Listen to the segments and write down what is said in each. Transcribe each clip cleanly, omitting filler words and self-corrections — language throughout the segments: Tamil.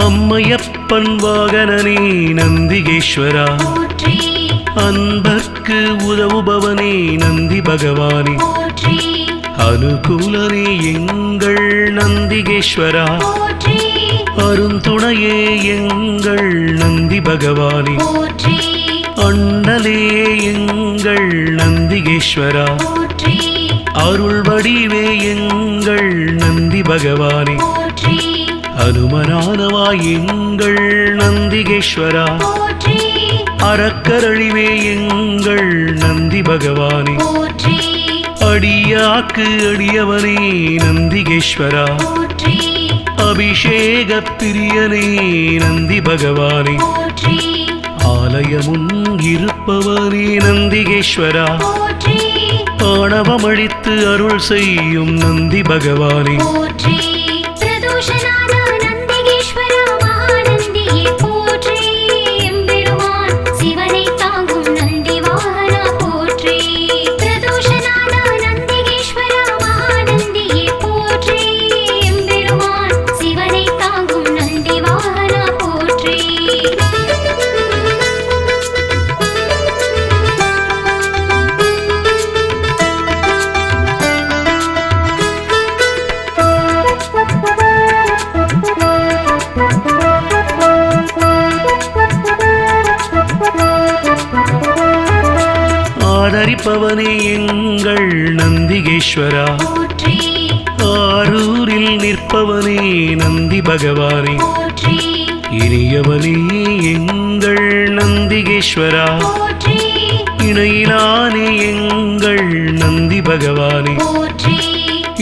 அம்மையப்பன் வாகனனே நந்திகேஸ்வரா, அன்பர்க்கு உதவுபவனே நந்தி பகவானே, அனுகூலனே எங்கள் நந்திகேஸ்வரா, அருந்துணையே எங்கள் நந்தி பகவானே, அண்ணலே எங்கள் நந்திகேஸ்வரா, அருள் வடிவே எங்கள் நந்தி பகவானே, அனுமனானவா எங்கள் நந்திகேஸ்வரா, அறக்கரழிவே எங்கள் நந்தி பகவானே, அடியாக்கு அடியவனே நந்திகேஸ்வரா, அபிஷேக பிரியனே நந்தி பகவானே, ஆலயமுன் இருப்பவனே நந்திகேஸ்வரா, ஆணவமழித்து அருள் செய்யும் நந்தி பகவானே, ஆதரிப்பவனே எங்கள் நந்திகேஸ்வரா, ஆரூரில் நிற்பவனே நந்தி பகவானே, இனியவனே எங்கள் நந்திகேஸ்வரா, இணையிலானே எங்கள் நந்தி பகவானே,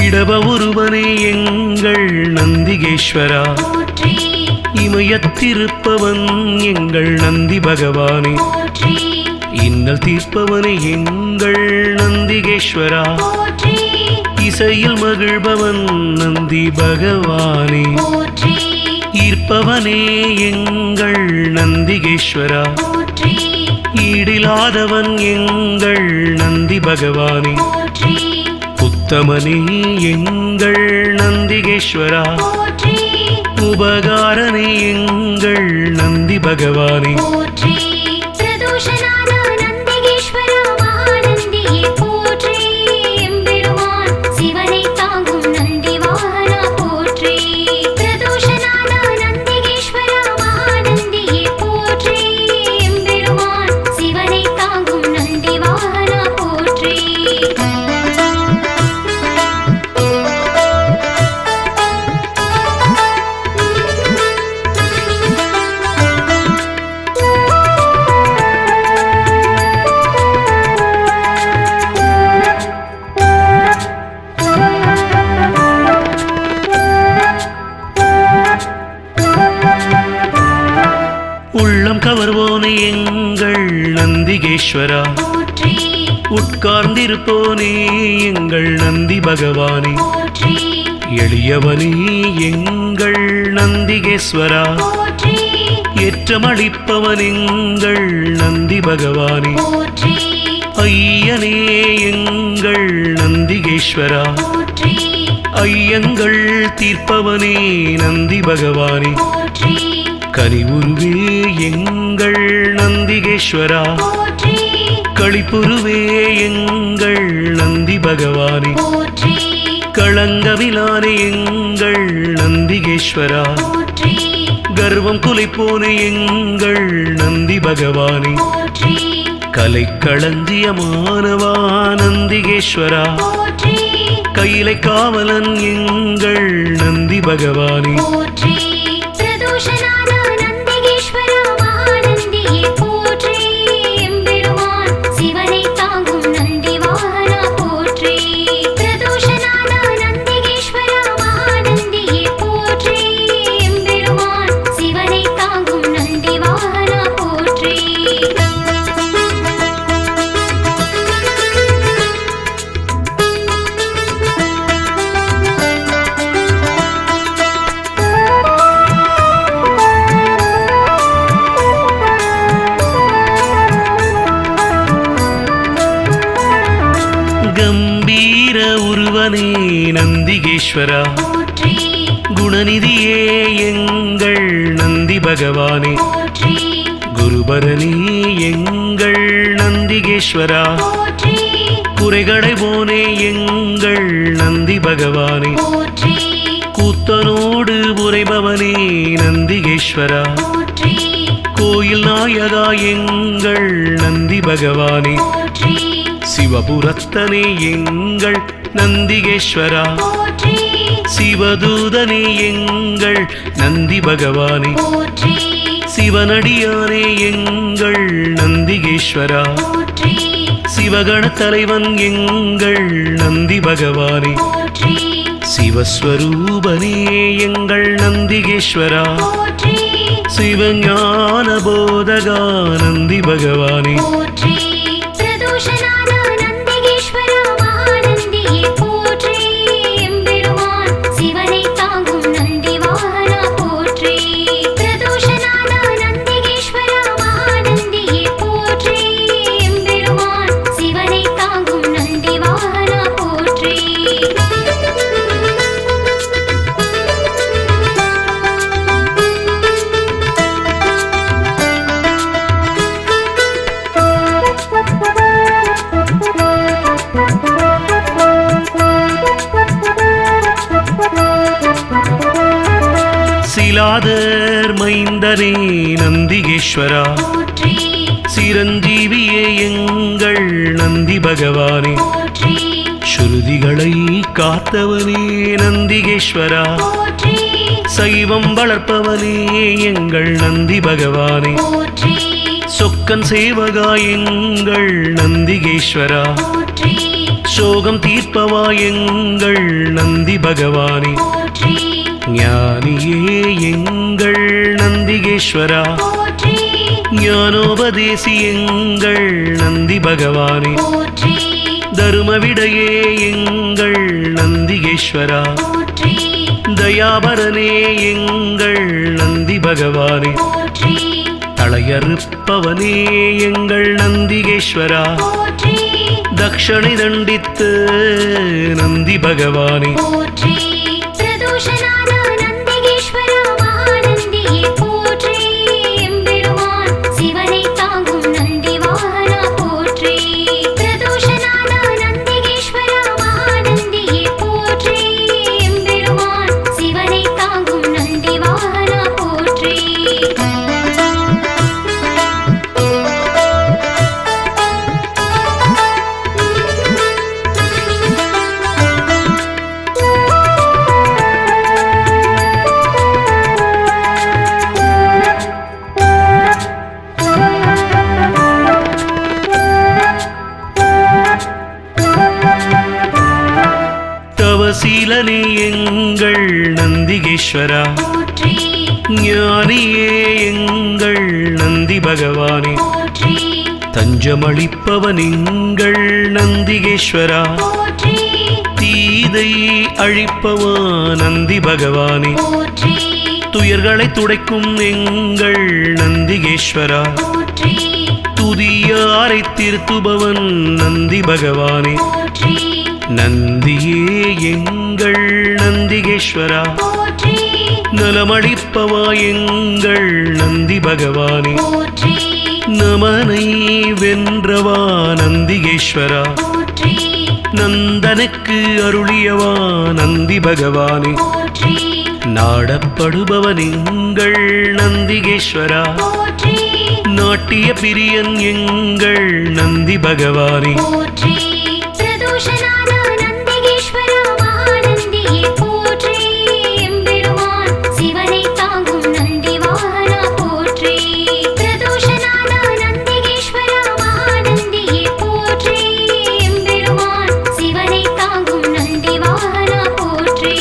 இடப ஒருவனே எங்கள் நந்திகேஸ்வரா, இமயத்திருப்பவன் எங்கள் நந்தி பகவானே, இன்னல் தீர்ப்பவனே எங்கள் நந்திகேஸ்வரா, இசையில் மகிழ்பவன் நந்தி பகவானே, ஈர்ப்பவனே எங்கள் நந்திகேஸ்வரா, ஈடிலாதவன் எங்கள் நந்தி பகவானே, உத்தமனே எங்கள் நந்திகேஸ்வரா, உபகாரனே எங்கள் நந்தி பகவானே, உள்ளம் கவர்வோனே எங்கள் நந்திகேஸ்வரா, உட்கார்ந்திருப்போனே எங்கள் நந்தி பகவானே, எளியவனே எங்கள் நந்திகேஸ்வரா, ஏற்றமளிப்பவன் எங்கள் நந்தி பகவானே, ஐயனே எங்கள் நந்திகேஸ்வரா, ஐயங்கள் தீர்ப்பவனே நந்தி பகவானே, கனிவுருவே எங்கள் நந்திகேஸ்வரா, களிப்புருவே எங்கள் நந்தி பகவானே, களங்கமிலானே எங்கள் நந்திகேஸ்வரா, கர்வம் குலைப்போனே எங்கள் நந்தி பகவானே, கலை களஞ்சியமானவா நந்திகேஸ்வரா, கையிலை காவலன் எங்கள் நந்தி பகவானே, சிவனை தாங்கும் நந்தி கம்பீர உருவனே நந்திகேஸ்வரா போற்றி குணநிதியே எங்கள் நந்தி பகவானே போற்றி குருபரனே எங்கள் நந்திகேஸ்வரா போற்றி குறைகளை போனே எங்கள் நந்தி பகவானே போற்றி கூத்தனோடு உரைபவனே நந்திகேஸ்வரா போற்றி கோயில் நாயகா எங்கள் நந்தி பகவானே போற்றி சிவபுரத்தனே எங்கள் நந்திகேஸ்வரா போற்றி சிவதூதனே எங்கள் நந்தி பகவானே போற்றி சிவனடியானே எங்கள் நந்திகேஸ்வரா போற்றி சிவகண தலைவன் எங்கள் நந்தி பகவானே போற்றி சிவஸ்வரூபனே எங்கள் நந்திகேஸ்வரா போற்றி சிவஞான போதகா நந்தி பகவானே போற்றி பிரதோஷநாத நந்திகேஸ்வரா மகாநந்தியே போற்றி எம்பெருமான் சிவனை தாங்கும் நந்தி வாகனா போற்றி பிரதோஷநாத நந்திகேஸ்வரா மகாநந்தியே போற்றி எம்பெருமான் சிவனை தாங்கும் நந்தி வாகனா போற்றி சிலாதர் மைந்தனே நந்திகேஸ்வரா போற்றி சிரஞ்சீவியே எங்கள் நந்தி பகவானே போற்றி ஸ்ருதிகளை காத்தவனே நந்திகேஸ்வரா போற்றி சைவம் வளர்ப்பவனே எங்கள் நந்தி பகவானே போற்றி சொக்கன் சேவகா எங்கள் நந்திகேஸ்வரா போற்றி சோகம் தீர்ப்பவா எங்கள் நந்தி பகவானே போற்றி ஞானியே எங்கள் நந்திகேஸ்வரா போற்றி ஞானோபதேசி எங்கள் நந்தி பகவானே போற்றி தருமவிடையே எங்கள் நந்திகேஸ்வரா போற்றி தயாபரனே எங்கள் நந்தி பகவானே போற்றி தளையறுப்பவனே எங்கள் நந்திகேஸ்வரா போற்றி தக்ஷணை தண்டித்து நந்தி பகவானே போற்றி பிரதோஷநாத நந்திகேஸ்வரா மகாநந்தியே போற்றி எம்பெருமான் சிவனை தாங்கும் நந்தி வாகனா போற்றி பிரதோஷநாத நந்திகேஸ்வரா மகாநந்தியே போற்றி எம்பெருமான் சிவனை தாங்கும் நந்தி வாகனா போற்றி தவசீலனே எங்கள் நந்திகேஸ்வரா போற்றி ஞானியே எங்கள் நந்தி பகவானே போற்றி தஞ்சமளிப்பவன் எங்கள் நந்திகேஸ்வரா போற்றி தீதை அழிப்பவா நந்தி பகவானே போற்றி துயர்களை துடைக்கும் எங்கள் நந்திகேஸ்வரா போற்றி துதியாரை திருத்துபவன் நந்தி பகவானே போற்றி நந்தியே எங்கள் நந்திகேஸ்வரா போற்றி நலமளிப்பவா எங்கள் நந்தி பகவானே போற்றி நமனை வென்றவா நந்திகேஸ்வரா போற்றி நந்தனுக்கு அருளியவா நந்தி பகவானே போற்றி நாடப்படுபவன் எங்கள் நந்திகேஸ்வரா போற்றி நாட்டிய பிரியன் எங்கள் நந்தி பகவானே போற்றி பிரதோஷநாத நந்திகேஸ்வரா மகாநந்தியே போற்றி எம்பெருமான் சிவனை தாங்கும் நந்தி வாகனா போற்றி பிரதோஷநாத நந்திகேஸ்வரா மகாநந்தியே போற்றி எம்பெருமான் சிவனை தாங்கும் நந்தி வாகனா போற்றி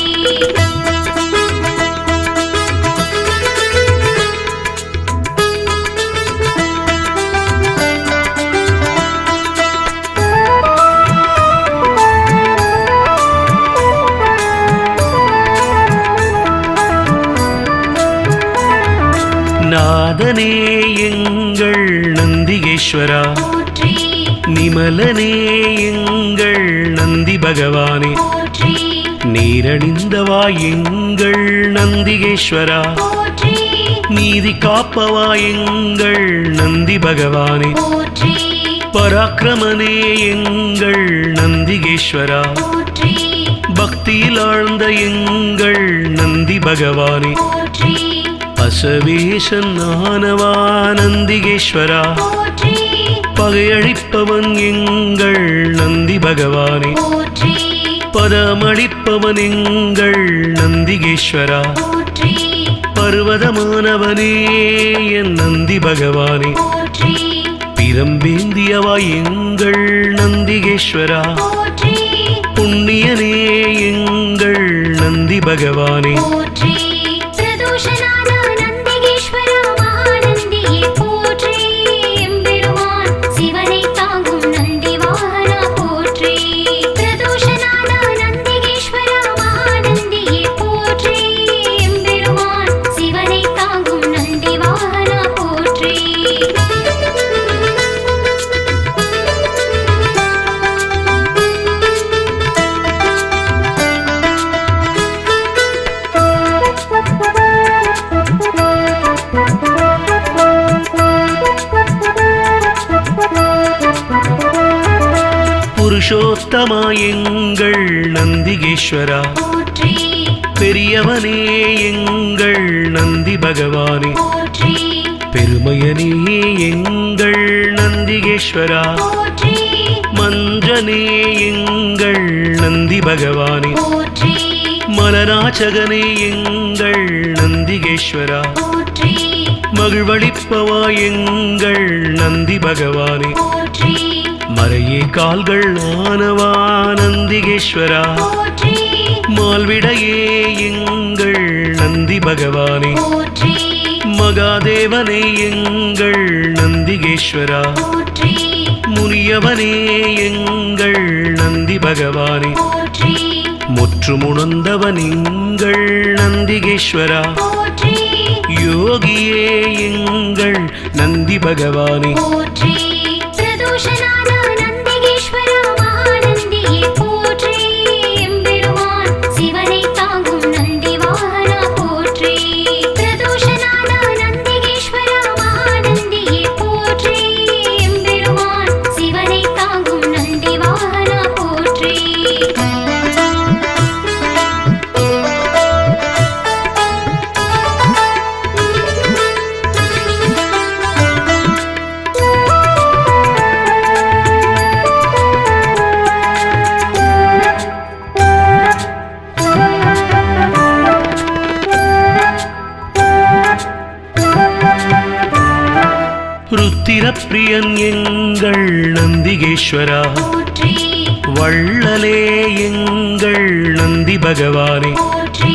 நாதனே எங்கள் நந்திகேஸ்வரா போற்றி நிர்மலனே எங்கள் நந்தி பகவானே போற்றி நீரணிந்தவா எங்கள் நந்திகேஸ்வரா போற்றி நீதி காப்பவா எங்கள் நந்தி பகவானே போற்றி பராக்கிரமனே எங்கள் நந்திகேஸ்வரா போற்றி பக்தியில் ஆழ்ந்த எங்கள் நந்தி பகவானே போற்றி அசவேசன் ஆனவா நந்திகேஸ்வரா போற்றி பகையழிப்பவன் எங்கள் நந்தி பகவானே போற்றி பதமளிப்பவன் எங்கள் நந்திகேஸ்வரா போற்றி பர்வதமானவனே என் நந்தி பகவானே போற்றி பிரம்பேந்தியவா எங்கள் நந்திகேஸ்வரா போற்றி புண்ணியனே எங்கள் நந்தி பகவானே போற்றி பிரதோஷநாத நந்திகேஸ்வரா மகாநந்தியே போற்றி எம்பெருமான் சிவனை தாங்கும் நந்தி வாகனா போற்றி பிரதோஷநாத நந்திகேஸ்வரா மகாநந்தியே போற்றி எம்பெருமான் சிவனை தாங்கும் நந்தி வாகனா போற்றி புருஷோத்தமா எங்கள் நந்திகேஸ்வரா போற்றி பெரியவனே எங்கள் நந்தி பகவானே போற்றி பெருமையனே எங்கள் நந்திகேஸ்வரா போற்றி மஞ்சனே எங்கள் நந்தி பகவானே போற்றி மலராச்சகனே எங்கள் நந்திகேஸ்வரா போற்றி மகிழ்வளிப்பவா எங்கள் நந்தி பகவானே போற்றி மறையே கால்கள் ஆனவா நந்திகேஸ்வரா போற்றி மால்விடையே எங்கள் நந்தி பகவானே போற்றி மகாதேவனே எங்கள் நந்திகேஸ்வரா போற்றி முனியவனே எங்கள் நந்தி பகவானே போற்றி முற்றுமுணர்ந்தவன் எங்கள் நந்திகேஸ்வரா போற்றி யோகியே எங்கள் நந்தி பகவானே போற்றி பிரதோஷநாத நந்திகேஸ்வரா மகாநந்தியே போற்றி எம்பெருமான் சிவனை தாங்கும் நந்தி வாகனா போற்றி பிரதோஷநாத நந்திகேஸ்வரா மகாநந்தியே போற்றி எம்பெருமான் சிவனை தாங்கும் நந்தி வாகனா போற்றி ருத்திரப்பிரியன் எங்கள் நந்திகேஸ்வரா போற்றி வள்ளலே எங்கள் நந்தி பகவானே போற்றி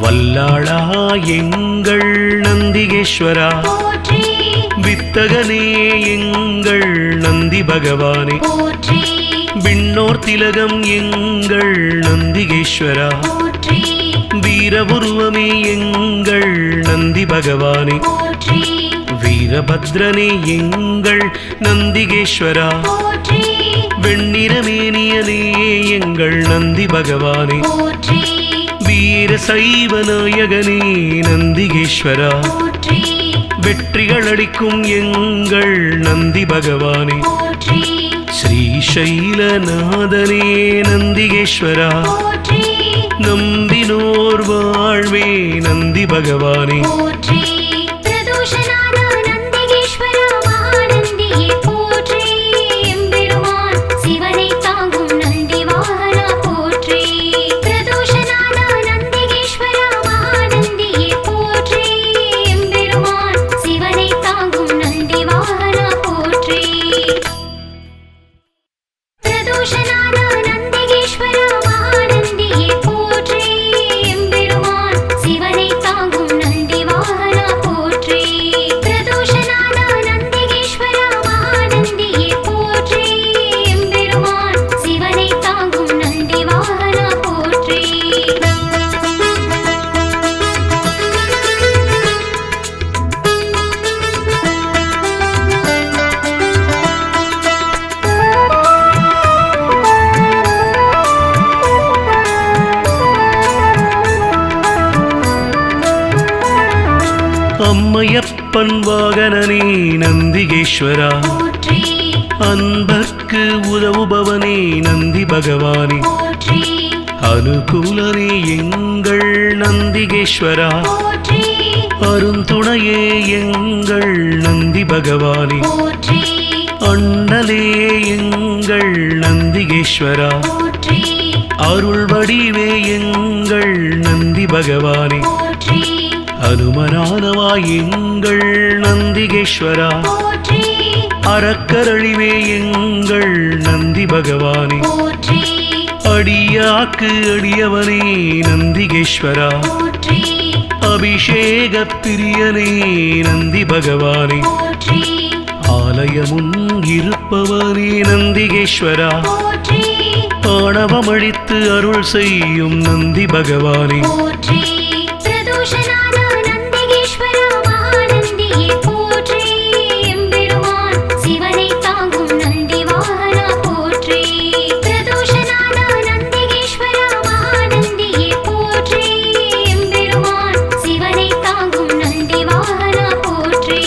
வல்லாளா எங்கள் நந்திகேஸ்வரா போற்றி வித்தகனே எங்கள் நந்தி பகவானே போற்றி விண்ணோர் திலகம் எங்கள் நந்திகேஸ்வரா போற்றி வீரபுருவமே எங்கள் நந்தி பகவானே போற்றி வீரபத்ரனே எங்கள் நந்திகேஸ்வரா போற்றி வெண்ணிறமேனியனே எங்கள் நந்தி பகவானே போற்றி வீர சைவ நாயகனே நந்திகேஸ்வரா போற்றி வெற்றிகள் அளிக்கும் எங்கள் நந்தி பகவானே போற்றி ஸ்ரீசைலநாதனே நந்திகேஸ்வரா போற்றி நம்பினோர் வாழ்வே நந்தி பகவானே போற்றி பிரதோஷநாத நந்திகேஸ்வரா மகாநந்தியே போற்றி எம்பெருமான் சிவனை தாங்கும் நந்தி வாகனா போற்றி பிரதோஷநாத நந்திகேஸ்வரா மகாநந்தியே போற்றி எம்பெருமான் சிவனை தாங்கும் நந்தி வாகனா போற்றி பிரதோஷநாத நந்திகேஸ்வரா மகாநந்தியே போற்றி எம்பெருமான் சிவனை தாங்கும் நந்தி வாகனா போற்றி பிரதோஷநாத நந்திகேஸ்வரா மகாநந்தியே போற்றி எம்பெருமான் சிவனை தாங்கும் நந்தி வாகனா போற்றி அம்மையப்பன் வாகனனே நந்திகேஸ்வரா, போற்றி அன்பர்க்கு உதவுபவனே நந்தி பகவானே, போற்றி அனுகூலனே எங்கள் நந்திகேஸ்வரா, போற்றி அருந்துணையே எங்கள் நந்தி பகவானே, போற்றி அண்ணலே எங்கள் நந்திகேஸ்வரா, போற்றி அருள் வடிவே எங்கள் நந்தி பகவானே, போற்றி அனுமனானவா எங்கள் நந்திகேஸ்வரா, போற்றி அறக்கரழிவே எங்கள் நந்தி பகவானே, போற்றி அடியாக்கு அடியவனே நந்திகேஸ்வரா, போற்றி அபிஷேக பிரியனே நந்தி பகவானே, போற்றி ஆலயமுன் இருப்பவனே நந்திகேஸ்வரா, போற்றி ஆணவமழித்து அருள் செய்யும் நந்தி பகவானே, போற்றி பிரதோஷநாதா நந்திகேஸ்வரா மகாநந்தியே போற்றி எம்பெருமான் சிவனை தாங்கும் நந்தி வாகனா போற்றி பிரதோஷநாதா நந்திகேஸ்வரா மகாநந்தியே போற்றி எம்பெருமான் சிவனை தாங்கும் நந்தி வாகனா போற்றி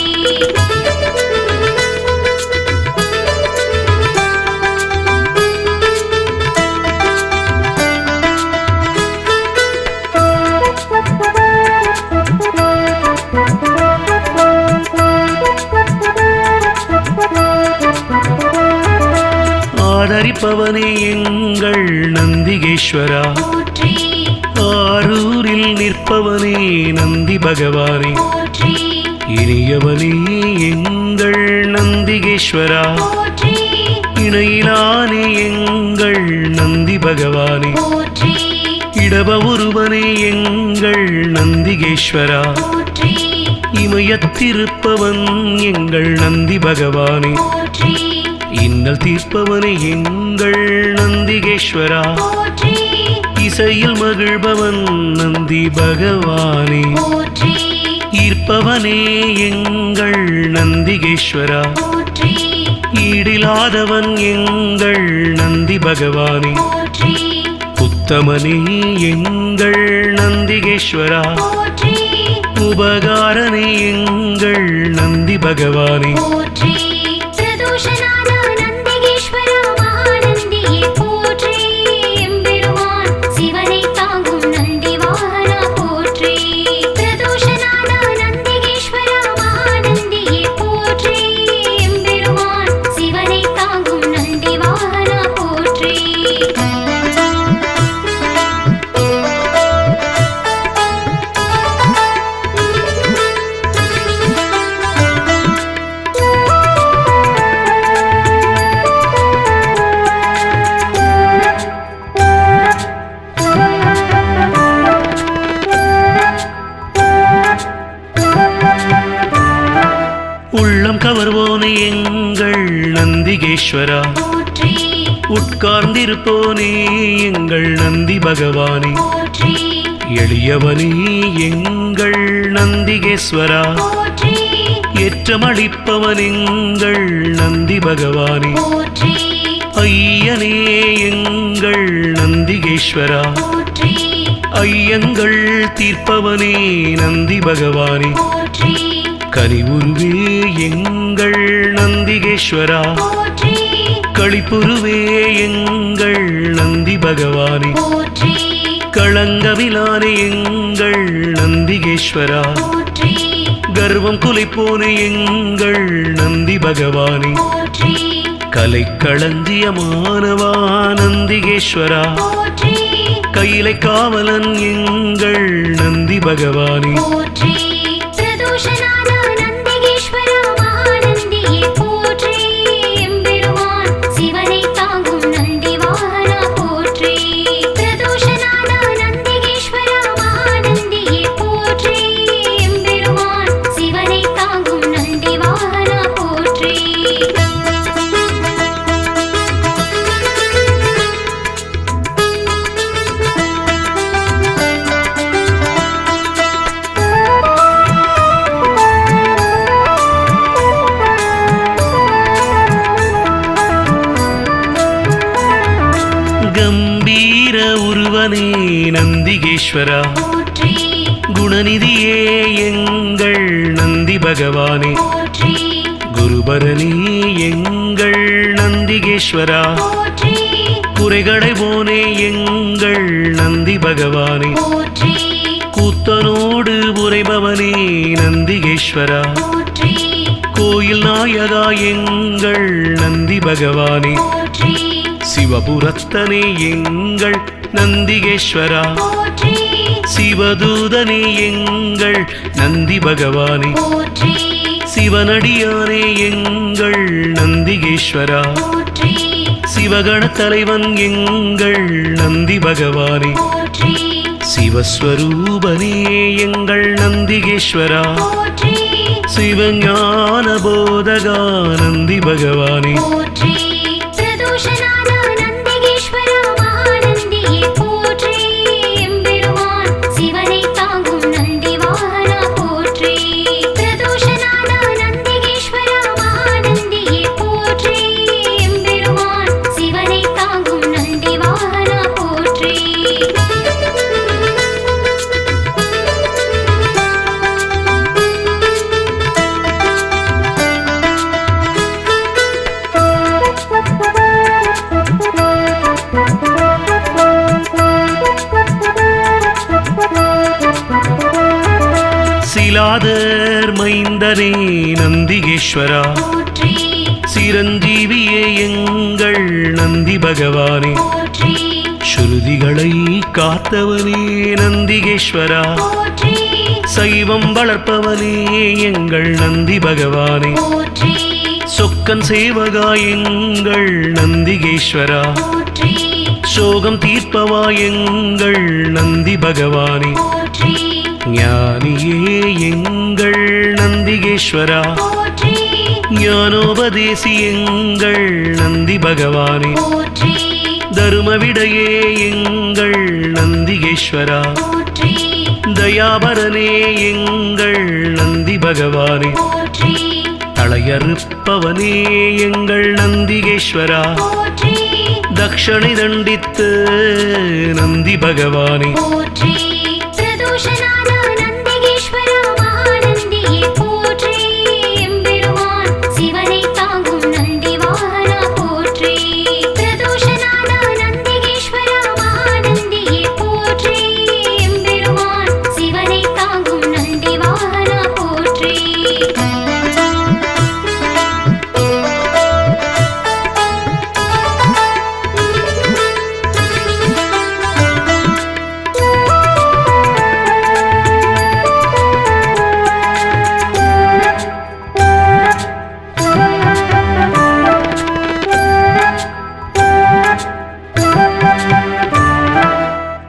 ஆதரிப்பவனே எங்கள் நந்திகேஸ்வரா, போற்றி ஆரூரில் நிற்பவனே நந்தி பகவானே, போற்றி இனியவனே எங்கள் நந்திகேஸ்வரா, போற்றி இணையிலானே எங்கள் நந்தி பகவானே, போற்றி இடப ஒருவனே எங்கள் நந்திகேஸ்வரா, போற்றி இமயத்திருப்பவன் எங்கள் நந்தி பகவானே, போற்றி இன்னல் தீர்ப்பவனே எங்கள் நந்திகேஸ்வரா, போற்றி இசையில் மகிழ்பவன் நந்தி பகவானே, போற்றி ஈர்ப்பவனே எங்கள் நந்திகேஸ்வரா, போற்றி ஈடிலாதவன் எங்கள் நந்தி பகவானே, போற்றி உத்தமனே எங்கள் நந்திகேஸ்வரா, போற்றி உபகாரனே எங்கள் நந்தி பகவானே, போற்றி பிரதோஷநாதா நந்திகேஸ்வரா மகாநந்தியே போற்றி எம்பெருமான் சிவனை தாங்கும் நந்தி வாகனா போற்றி பிரதோஷநாதா நந்திகேஸ்வரா மகாநந்தியே போற்றி எம்பெருமான் சிவனை தாங்கும் நந்தி வாகனா போற்றி உள்ளம் கவர்வோனே எங்கள் நந்திகேஸ்வரா, போற்றி உட்கார்ந்திருப்போனே எங்கள் நந்தி பகவானே, போற்றி எளியவனே எங்கள் நந்திகேஸ்வரா, போற்றி ஏற்றமளிப்பவன் எங்கள் நந்தி பகவானே, போற்றி ஐயனே எங்கள் நந்திகேஸ்வரா, போற்றி ஐயங்கள் தீர்ப்பவனே நந்தி பகவானே, போற்றி கனிவுருவே எங்கள் நந்திகேஸ்வரா, போற்றி களிப்புருவே எங்கள் நந்தி பகவானே, போற்றி களங்கமிலானே எங்கள் நந்திகேஸ்வரா, போற்றி கர்வம் குலைப்போனே எங்கள் நந்தி பகவானே, போற்றி கலைக்களஞ்சியமானவா நந்திகேஸ்வரா, போற்றி கையிலை காவலன் எங்கள் நந்தி பகவானே, போற்றி பிரதோஷநாதா நந்திகேஸ்வரா மகாநந்தியே போற்றி எம்பெருமான் சிவனை தாங்கும் நந்தி வாகனா போற்றி பிரதோஷநாதா நந்திகேஸ்வரா மகாநந்தியே போற்றி எம்பெருமான் சிவனை தாங்கும் நந்தி வாகனா போற்றி கம்பீர உருவனே நந்திகேஸ்வரா, போற்றி குணநிதியே எங்கள் நந்தி பகவானே போற்றி குருபரனே எங்கள் நந்திகேஸ்வரா போற்றி குறைகளை போனே எங்கள் நந்தி பகவானே போற்றி கூத்தனோடு உரைபவனே நந்திகேஸ்வரா போற்றி கோயில் நாயகா எங்கள் நந்தி பகவானே போற்றி சிவபுரத்தனே எங்கள் நந்திகேஸ்வரா போற்றி சிவதூதனே எங்கள் நந்தி பகவானே போற்றி சிவனடியானே எங்கள் நந்திகேஸ்வரா போற்றி சிவகண தலைவன் எங்கள் நந்தி பகவானே போற்றி சிவஸ்வரூபனே எங்கள் நந்திகேஸ்வரா போற்றி சிவஞான போதகா நந்தி பகவானே போற்றி பிரதோஷநாத நந்திகேஸ்வரா மகாநந்தியே போற்றி எம்பெருமான் சிவனை தாங்கும் நந்தி வாகனா போற்றி பிரதோஷநாத நந்திகேஸ்வரா மகாநந்தியே போற்றி எம்பெருமான் சிவனை தாங்கும் நந்தி வாகனா போற்றி சிலாதர் மைந்தனே நந்திகேஸ்வரா போற்றி சிரஞ்சீவியே எங்கள் நந்தி பகவானே போற்றி ஸ்ருதிகளை காத்தவனே நந்திகேஸ்வரா போற்றி சைவம் வளர்ப்பவனே எங்கள் நந்தி பகவானே போற்றி சொக்கன் சேவகா எங்கள் நந்திகேஸ்வரா போற்றி சோகம் தீர்ப்பவா எங்கள் நந்தி பகவானே போற்றி ஞானியே எங்கள் நந்திகேஸ்வரா போற்றி ஞானோபதேசி எங்கள் நந்தி பகவானே போற்றி தருமவிடையே எங்கள் நந்திகேஸ்வரா போற்றி தயாபரனே எங்கள் நந்தி பகவானே போற்றி தளையறுப்பவனே எங்கள் நந்திகேஸ்வரா போற்றி தக்ஷணை தண்டித்து நந்தி பகவானே போற்றி பிரதோஷநாத நந்திகேஸ்வரா மகாநந்தியே போற்றி எம்பெருமான் சிவனை தாங்கும் நந்தி வாகனா போற்றி பிரதோஷநாத நந்திகேஸ்வரா மகாநந்தியே போற்றி எம்பெருமான் சிவனை தாங்கும் நந்தி வாகனா போற்றி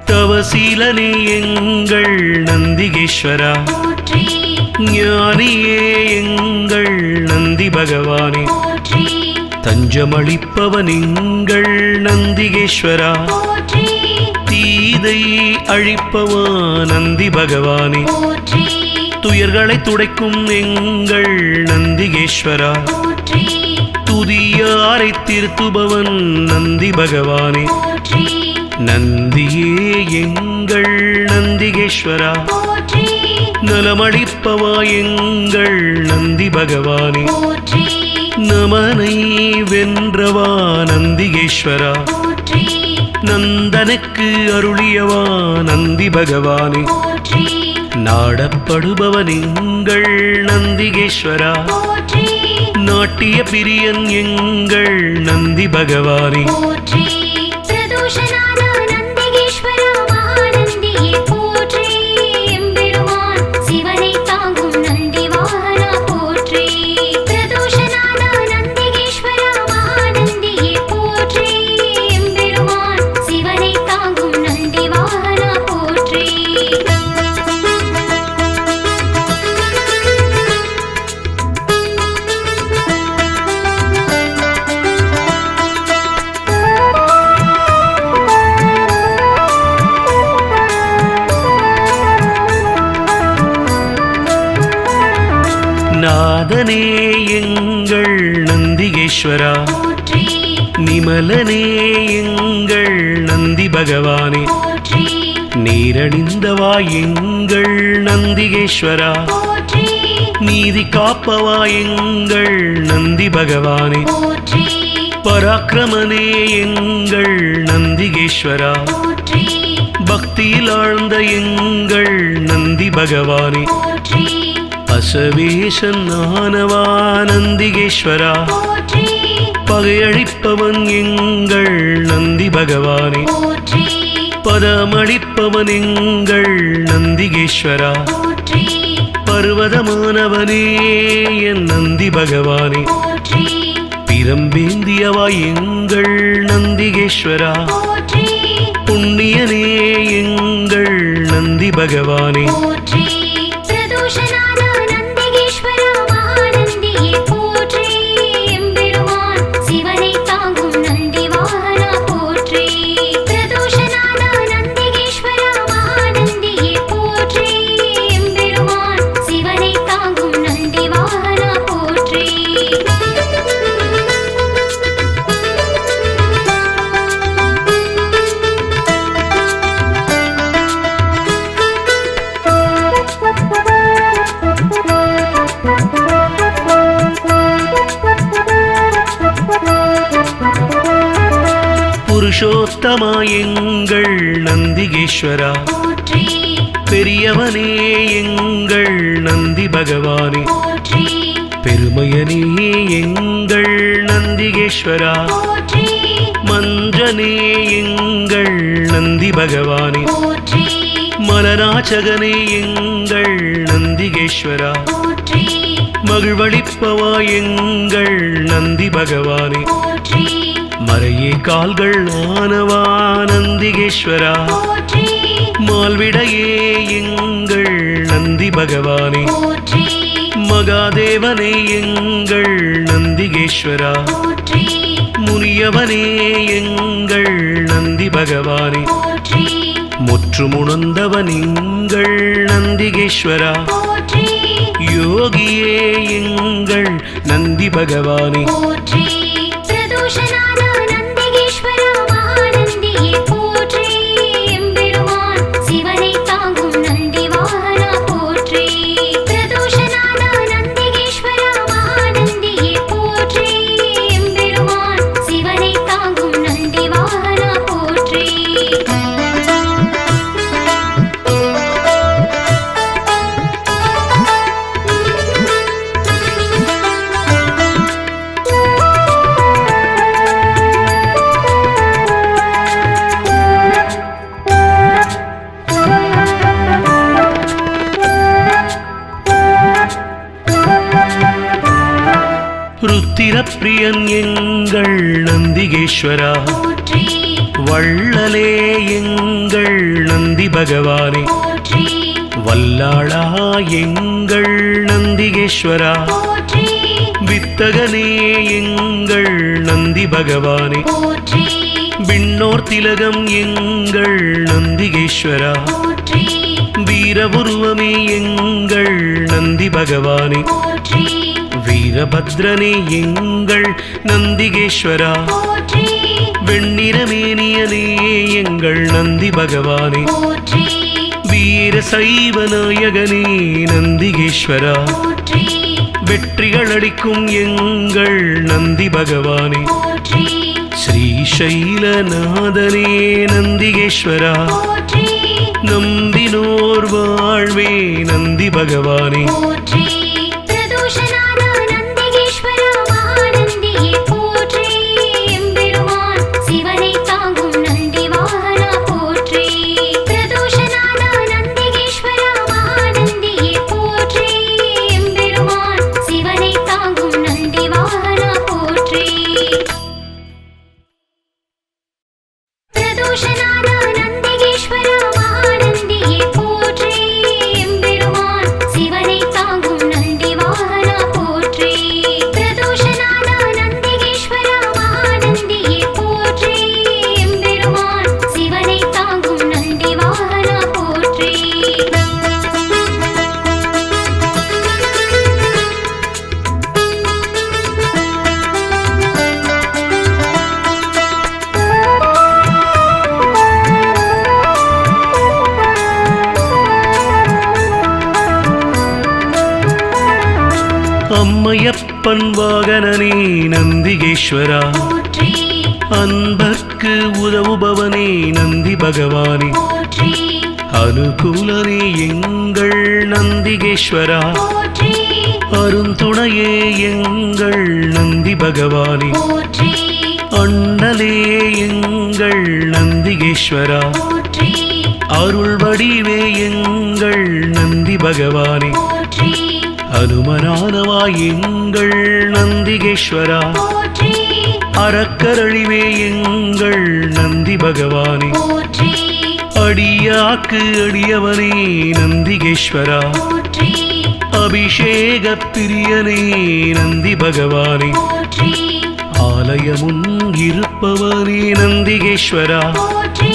தவசீலனே எங்கள் நந்திகேஸ்வரா போற்றி ஞானியே எங்கள் நந்தி பகவானே போற்றி தஞ்சமளிப்பவன் எங்கள் நந்திகேஸ்வரா போற்றி தீதை அழிப்பவா நந்தி பகவானே போற்றி துயர்களை துடைக்கும் எங்கள் நந்திகேஸ்வரா போற்றி துதியாரை திருத்துபவன் நந்தி பகவானே போற்றி நந்தியே எங்கள் நந்திகேஸ்வரா போற்றி நலமளிப்பவா எங்கள் நந்தி பகவானே போற்றி நமனை வென்றவா நந்திகேஸ்வரா போற்றி நந்தனுக்கு அருளியவா நந்தி பகவானே போற்றி நாடப்படுபவன் எங்கள் நந்திகேஸ்வரா போற்றி நாட்டிய பிரியன் எங்கள் நந்தி பகவானே போற்றி பிரதோஷநாத நந்திகேஸ்வரா மகாநந்தியே போற்றி எம்பெருமான் சிவனை தாங்கும் நந்தி வாகனா போற்றி பிரதோஷநாத நந்திகேஸ்வரா மகாநந்தியே போற்றி எம்பெருமான் சிவனை தாங்கும் நந்தி வாகனா போற்றி நாதனே எங்கள் நந்திகேஸ்வரா போற்றி நிமலனே எங்கள் நந்தி பகவானே போற்றி நீரணிந்தவா எங்கள் நந்திகேஸ்வரா, போற்றி நீதி காப்பவா எங்கள் நந்தி பகவானே, போற்றி பராக்கிரமனே எங்கள் நந்திகேஸ்வரா, போற்றி பக்தியில் ஆழ்ந்த எங்கள் நந்தி பகவானே, போற்றி அசவேசன் ஆனவா நந்திகேஸ்வரா, போற்றி பகையழிப்பவன் எங்கள் நந்தி பகவானே, போற்றி பதமளிப்பவன் எங்கள் நந்திகேஸ்வரா, போற்றி பர்வதமானவனே என் நந்தி பகவானே, போற்றி பிரம்பேந்தியவா எங்கள் நந்திகேஸ்வரா, போற்றி புண்ணியனே எங்கள் நந்தி பகவானே, போற்றி பிரதோஷநாத நந்திகேஸ்வரா மகாநந்தியே போற்றி எம்பெருமான் சிவனை தாங்கும் நந்தி வாகனா போற்றி பிரதோஷநாத நந்திகேஸ்வரா மகாநந்தியே போற்றி எம்பெருமான் சிவனை தாங்கும் நந்தி வாகனா போற்றி புருஷோத்தமா எங்கள் நந்திகேஸ்வரா, போற்றி பெரியவனே எங்கள் நந்தி பகவானே, போற்றி பெருமையனே எங்கள் நந்திகேஸ்வரா, போற்றி மஞ்சனே எங்கள் நந்தி பகவானே, போற்றி மலராச்சகனே எங்கள் நந்திகேஸ்வரா, போற்றி மகிழ்வளிப்பவா எங்கள் நந்தி பகவானே, போற்றி மறையே கால்கள் ஆனவா நந்திகேஸ்வரா, போற்றி மால்விடையே எங்கள் நந்தி பகவானே, போற்றி மகாதேவனே எங்கள் நந்திகேஸ்வரா, போற்றி முனியவனே எங்கள் நந்தி பகவானே, போற்றி முற்றுமுணர்ந்தவன் எங்கள் நந்திகேஸ்வரா, போற்றி யோகியே எங்கள் நந்தி பகவானே, போற்றி பிரதோஷநாத நந்திகேஸ்வரா மகாநந்தியே போற்றி எம்பெருமான் சிவனை தாங்கும் நந்தி வாகனா போற்றி பிரதோஷநாத நந்திகேஸ்வரா மகாநந்தியே போற்றி எம்பெருமான் சிவனை தாங்கும் நந்தி வாகனா போற்றி ருத்திரப்பிரியன் எங்கள் நந்திகேஸ்வரா, போற்றி வள்ளலே எங்கள் நந்தி பகவானே, போற்றி வல்லாளா எங்கள் நந்திகேஸ்வரா, போற்றி வித்தகனே எங்கள் நந்தி பகவானே, போற்றி விண்ணோர் திலகம் எங்கள் நந்திகேஸ்வரா, போற்றி வீரபுருவமே எங்கள் நந்தி பகவானே, போற்றி வீரபத்ரனே எங்கள் நந்திகேஸ்வரா, போற்றி வெண்ணிறமேனியனே எங்கள் நந்தி பகவானே, போற்றி வீர சைவ நாயகனே நந்திகேஸ்வரா, போற்றி வெற்றிகள் அளிக்கும் எங்கள் நந்தி பகவானே, போற்றி ஸ்ரீசைலநாதனே நந்திகேஸ்வரா, போற்றி நம்பினோர் வாழ்வே நந்தி பகவானே, போற்றி பிரதோஷநாத நந்திகேஸ்வரா மகாநந்தியே போற்றி எம்பெருமான் சிவனை தாங்கும் நந்தி வாகனா போற்றி பிரதோஷநாத நந்திகேஸ்வரா மகாநந்தியே போற்றி எம்பெருமான் சிவனை தாங்கும் நந்தி வாகனா போற்றி பிரதோஷநாத நந்திகேஸ்வரா மகாநந்தியே போற்றி எம்பெருமான் சிவனை தாங்கும் நந்தி வாகனா போற்றி பிரதோஷநாத நந்திகேஸ்வரா மகாநந்தியே போற்றி எம்பெருமான் சிவனை தாங்கும் நந்தி வாகனா போற்றி அம்மையப்பன் வாகனனே நந்திகேஸ்வரா, போற்றி அன்பர்க்கு உதவுபவனே நந்தி பகவானே, போற்றி அனுகூலனே எங்கள் நந்திகேஸ்வரா, போற்றி அருந்துணையே எங்கள் நந்தி பகவானே, போற்றி அண்ணலே எங்கள் நந்திகேஸ்வரா, போற்றி அருள் வடிவே எங்கள் நந்தி பகவானே, போற்றி அனுமனானவா எங்கள் நந்திகேஸ்வரா, போற்றி அறக்கரழிவே எங்கள் நந்தி பகவானே, போற்றி அடியாக்கு அடியவனே நந்திகேஸ்வரா, போற்றி அபிஷேக பிரியனே நந்தி பகவானே, போற்றி ஆலயமுன் இருப்பவனே நந்திகேஸ்வரா, போற்றி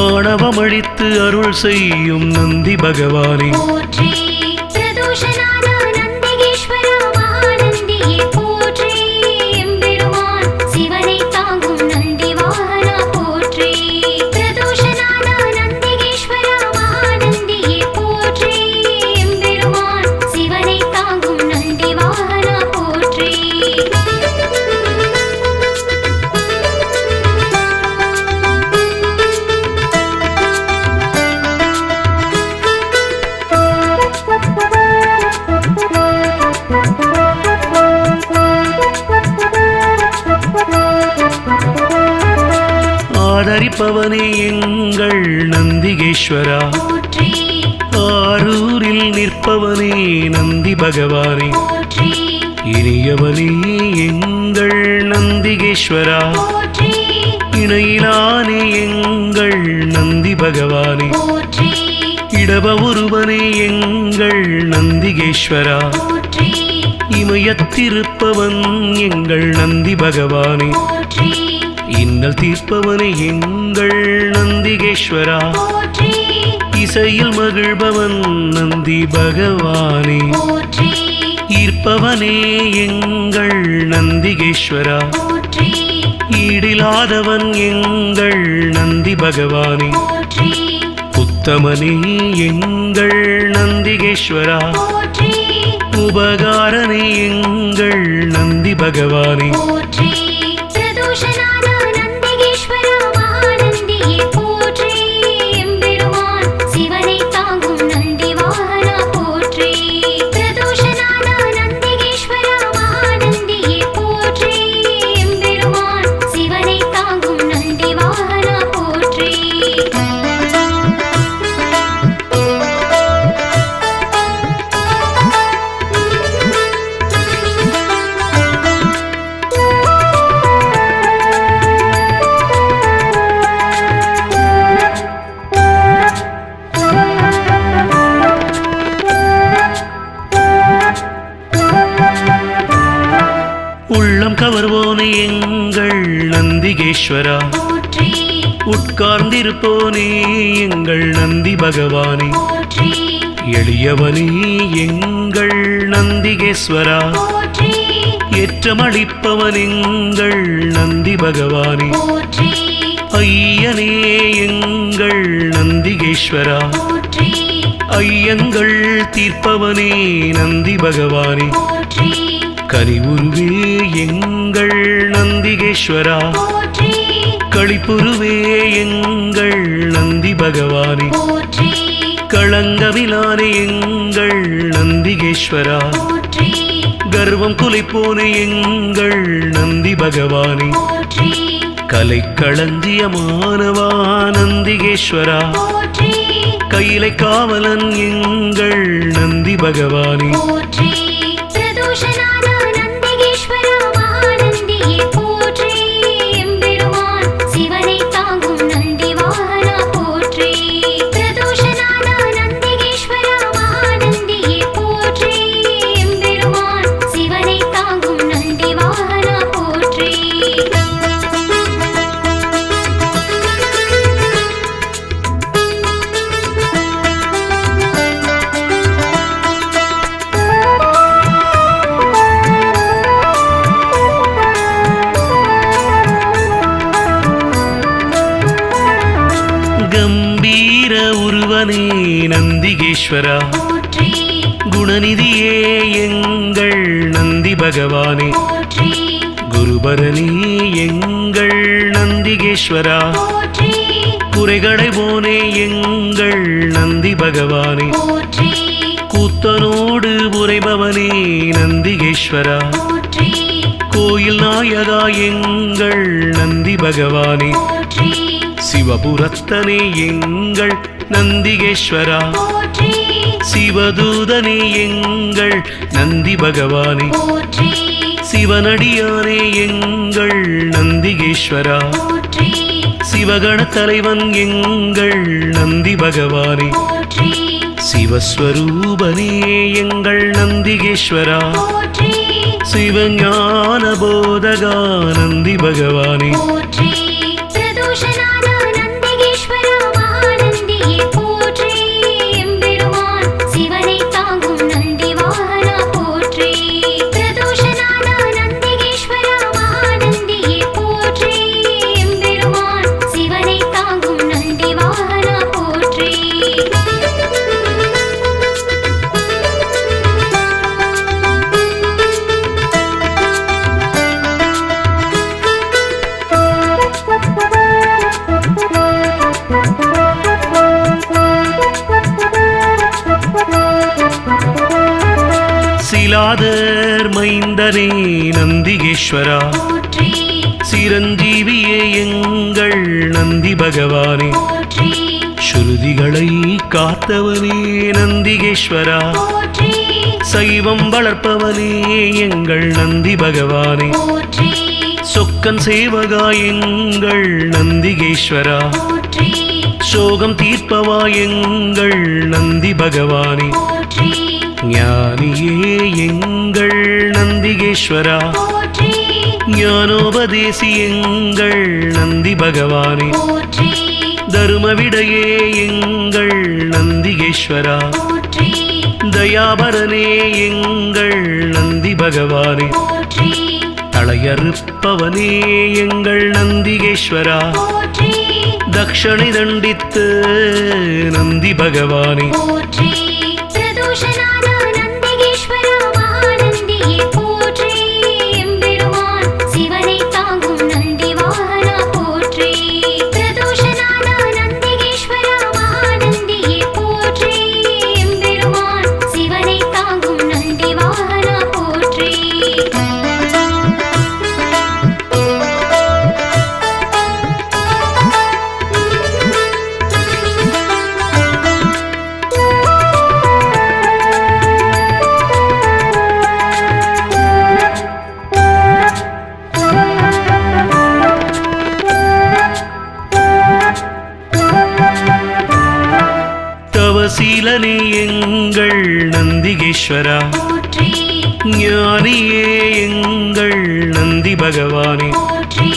ஆணவமழித்து அருள் செய்யும் நந்தி பகவானே, போற்றி பிரதோஷநாத நந்திகேஸ்வர மகாநந்தியே போற்றி எம்பெருமான் சிவனை தாங்கும் நந்தி வாகனா போற்றி பிரதோஷநாத நந்திகேஸ்வர மகாநந்தியே போற்றி எம்பெருமான் சிவனை தாங்கும் நந்தி வாகனா போற்றி ஆதரிப்பவனே எங்கள் நந்திகேஸ்வரா, போற்றி ஆரூரில் நிற்பவனே நந்தி பகவானே, போற்றி இனியவனே எங்கள் நந்திகேஸ்வரா, போற்றி இணையிலானே எங்கள் நந்தி பகவானே, போற்றி இடப ஒருவனே எங்கள் நந்திகேஸ்வரா, போற்றி இமயத்திருப்பவன் எங்கள் நந்தி பகவானே, போற்றி இன்னல் தீர்ப்பவனே எங்கள் நந்திகேஸ்வரா, போற்றி இசையில் மகிழ்பவன் நந்தி பகவானே, போற்றி ஈர்ப்பவனே எங்கள் நந்திகேஸ்வரா, போற்றி ஈடிலாதவன் எங்கள் நந்தி பகவானே, போற்றி உத்தமனே எங்கள் நந்திகேஸ்வரா, போற்றி உபகாரனே எங்கள் நந்தி பகவானே, போற்றி பிரதோஷநாத நந்திகேஸ்வர மகாநந்தியே போற்றி எம்பெருமான் சிவனை தாங்கும் நந்தி வாகனா போற்றி பிரதோஷநாத நந்திகேஸ்வர மகாநந்தியே போற்றி எம்பெருமான் சிவனை தாங்கும் நந்தி வாகனா போற்றி உள்ளம் கவர்வோனே எங்கள் நந்திகேஸ்வரா, போற்றி உட்கார்ந்திருப்போனே எங்கள் நந்தி பகவானே, போற்றி எளியவனே எங்கள் நந்திகேஸ்வரா, போற்றி ஏற்றமளிப்பவன் எங்கள் நந்தி பகவானே, போற்றி ஐயனே எங்கள் நந்திகேஸ்வரா, போற்றி ஐயங்கள் தீர்ப்பவனே நந்தி பகவானே, போற்றி கனிவுருவே எங்கள் நந்திகேஸ்வரா, போற்றி களிப்புருவே எங்கள் நந்தி பகவானே, போற்றி களங்கமிலானே எங்கள் நந்திகேஸ்வரா, போற்றி கர்வம் குலைப்போனே எங்கள் நந்தி பகவானே, போற்றி கலைக்களஞ்சியமானவா நந்திகேஸ்வரா, போற்றி கையிலை காவலன் எங்கள் நந்தி பகவானே, போற்றி பிரதோஷநாத நந்திகேஸ்வர மகாநந்தியே போற்றி எம்பெருமான் சிவனை தாங்கும் நந்தி வாகனா போற்றி பிரதோஷநாத நந்திகேஸ்வர மகாநந்தியே போற்றி எம்பெருமான் சிவனை தாங்கும் நந்தி வாகனா போற்றி கம்பீர உருவனே நந்திகேஸ்வரா, போற்றி குணநிதியே எங்கள் நந்தி பகவானே போற்றி குருபரணி எங்கள் நந்திகேஸ்வரா போற்றி குறைகளை போனே எங்கள் நந்தி பகவானே போற்றி கூத்தனோடு உரைபவனே நந்திகேஸ்வரா போற்றி கோயில் நாயகா எங்கள் நந்தி பகவானே போற்றி சிவபுரத்தனே எங்கள் நந்திகேஸ்வரா போற்றி சிவதூதனே எங்கள் நந்தி பகவானே போற்றி சிவனடியானே எங்கள் நந்திகேஸ்வரா போற்றி சிவகண தலைவன் எங்கள் நந்தி பகவானே போற்றி சிவஸ்வரூபனே எங்கள் நந்திகேஸ்வரா போற்றி சிவஞான போதகா நந்தி பகவானே போற்றி பிரதோஷநாத நந்திகேஸ்வர மகாநந்தியே போற்றி எம்பெருமான் சிவனை தாங்கும் நந்தி வாகனா போற்றி பிரதோஷநாத நந்திகேஸ்வர மகாநந்தியே போற்றி எம்பெருமான் சிவனை தாங்கும் நந்தி வாகனா போற்றி சிலாதர் மைந்தனே நந்திகேஸ்வரா போற்றி சிரஞ்சீவியே எங்கள் நந்தி பகவானே போற்றி ஸ்ருதிகளை காத்தவனே நந்திகேஸ்வரா போற்றி சைவம் வளர்ப்பவனே எங்கள் நந்தி பகவானே போற்றி சொக்கன் சேவகா எங்கள் நந்திகேஸ்வரா போற்றி சோகம் தீர்ப்பவா எங்கள் நந்தி பகவானே போற்றி ஞானியே எங்கள் நந்திகேஸ்வரா போற்றி ஞானோபதேசி எங்கள் நந்தி பகவானே போற்றி தருமவிடையே எங்கள் நந்திகேஸ்வரா போற்றி தயாபரனே எங்கள் நந்தி பகவானே போற்றி தலையறுப்பவனே எங்கள் நந்திகேஸ்வரா போற்றி தக்ஷணை தண்டித்து நந்தி பகவானே போற்றி பிரதோஷநாத நந்திகேஸ்வர மகாநந்தியே போற்றி எம்பெருமான் சிவனை தாங்கும் நந்தி வாகனா போற்றி பிரதோஷநாத நந்திகேஸ்வர மகாநந்தியே போற்றி எம்பெருமான் சிவனை தாங்கும் நந்தி வாகனா போற்றி தவசீலனே எங்கள் நந்திகேஸ்வரா போற்றி ஞானியே எங்கள் நந்தி பகவானே போற்றி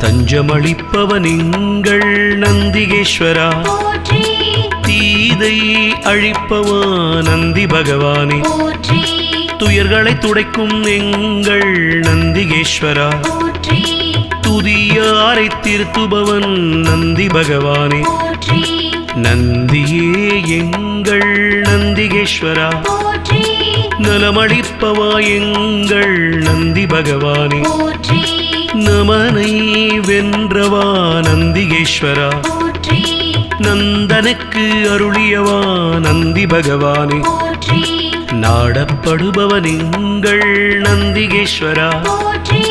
தஞ்சமளிப்பவன் எங்கள் நந்திகேஸ்வரா போற்றி தீதை அழிப்பவா நந்தி பகவானே போற்றி துயர்களை துடைக்கும் எங்கள் நந்திகேஸ்வரா போற்றி துதியாரை திருத்துபவன் நந்தி பகவானே போற்றி நந்தியே எங்கள் நந்திகேஸ்வரா போற்றி நலமளிப்பவா எங்கள் நந்தி பகவானே போற்றி நமனை வென்றவா நந்திகேஸ்வரா போற்றி நந்தனுக்கு அருளியவா நந்தி பகவானே போற்றி நாடப்படுபவன் எங்கள் நந்திகேஸ்வரா போற்றி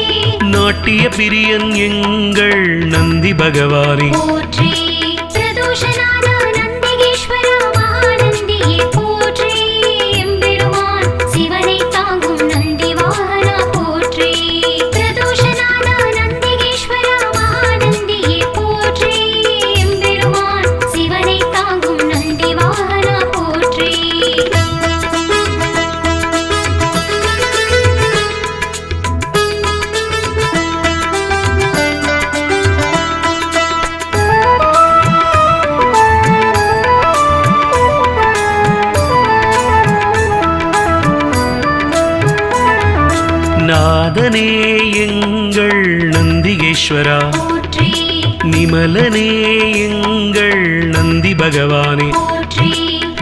நாட்டிய பிரியன் எங்கள் நந்தி பகவானே போற்றி பிரதோஷநாத நந்திகேஸ்வர மகாநந்தியே போற்றி எம்பெருமான் சிவனை தாங்கும் நந்தி வாகனா போற்றி பிரதோஷநாத நந்திகேஸ்வர மகாநந்தியே போற்றி எம்பெருமான் சிவனை தாங்கும் நந்தி வாகனா போற்றி நாதனே எங்கள் நந்திகேஸ்வரா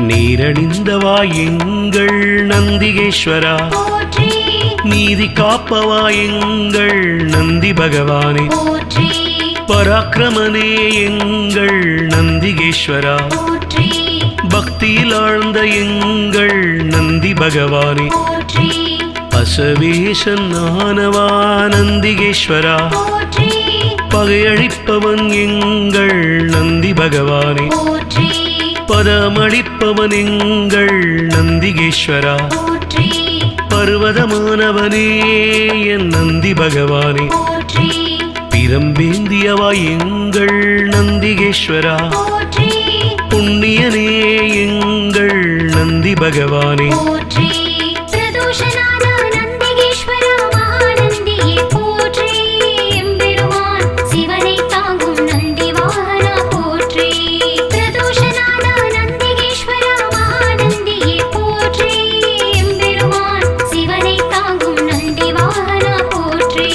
நீரணிந்தவா எங்கள் நந்திகேஸ்வரா, போற்றி நீதி காப்பவா எங்கள் நந்தி பகவானே, போற்றி பராக்கிரமனே எங்கள் நந்திகேஸ்வரா, போற்றி பக்தியில் ஆழ்ந்த எங்கள் நந்தி பகவானே, போற்றி பசவேசன் ஆனவா நந்திகேஸ்வரா, போற்றி பகையழிப்பவன் எங்கள் நந்தி பகவானே, போற்றி பதமளிப்பவன் எங்கள் நந்திகேஸ்வரா, போற்றி பர்வதமானவனே என் நந்தி பகவானே, போற்றி பிரம்பேந்தியவா எங்கள் நந்திகேஸ்வரா, போற்றி புண்ணியனே எங்கள் நந்தி பகவானே, போற்றி பிரதோஷநாத நந்திகேஸ்வர மகாநந்தியே போற்றி எம்பெருமான் சிவனை தாங்கும் நந்தி வாகனா போற்றி பிரதோஷநாத நந்திகேஸ்வர மகாநந்தியே போற்றி எம்பெருமான் சிவனை தாங்கும் நந்தி வாகனா போற்றி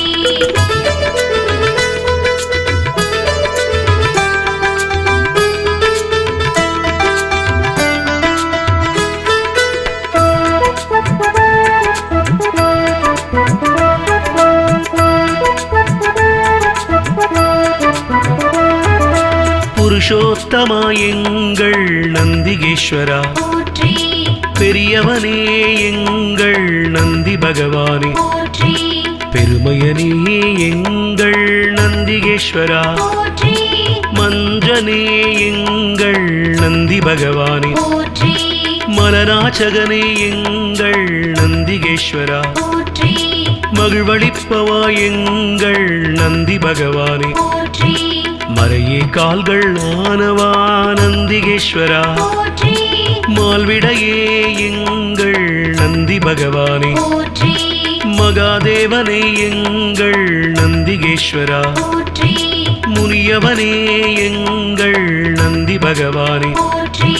புருஷோத்தமா எங்கள் நந்திகேஸ்வரா, போற்றி பெரியவனே எங்கள் நந்தி பகவானே, போற்றி பெருமையனே எங்கள் நந்திகேஸ்வரா, போற்றி மஞ்சனே எங்கள் நந்தி பகவானே, போற்றி மலராச்சகனே எங்கள் நந்திகேஸ்வரா, போற்றி மகிழ்வளிப்பவா எங்கள் நந்தி பகவானே, போற்றி மறையே கால்கள் ஆனவா நந்திகேஸ்வரா, போற்றி மால்விடையே எங்கள் நந்தி பகவானே, போற்றி மகாதேவனே எங்கள் நந்திகேஸ்வரா, போற்றி முனியவனே எங்கள் நந்தி பகவானே, போற்றி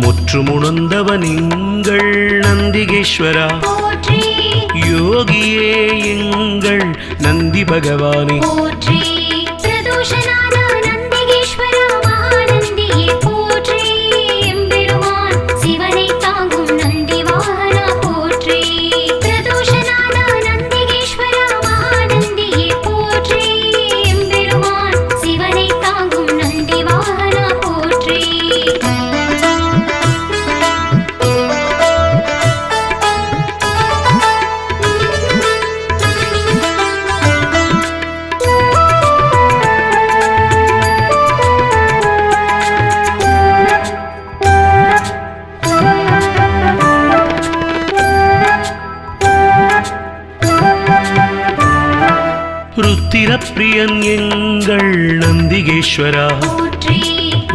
முற்றுமுணர்ந்தவன் எங்கள் நந்திகேஸ்வரா, போற்றி யோகியே எங்கள் நந்தி பகவானே, போற்றி பிரதோஷநாத நந்திகேஸ்வர மகாநந்தியே போற்றி எம்பெருமான் சிவனை தாங்கும் நந்தி வாகனா போற்றி பிரதோஷநாத நந்திகேஸ்வர மகாநந்தியே போற்றி எம்பெருமான் சிவனை தாங்கும் நந்தி வாகனா போற்றி ருத்திரப்பிரியன் எங்கள் நந்திகேஸ்வரா, போற்றி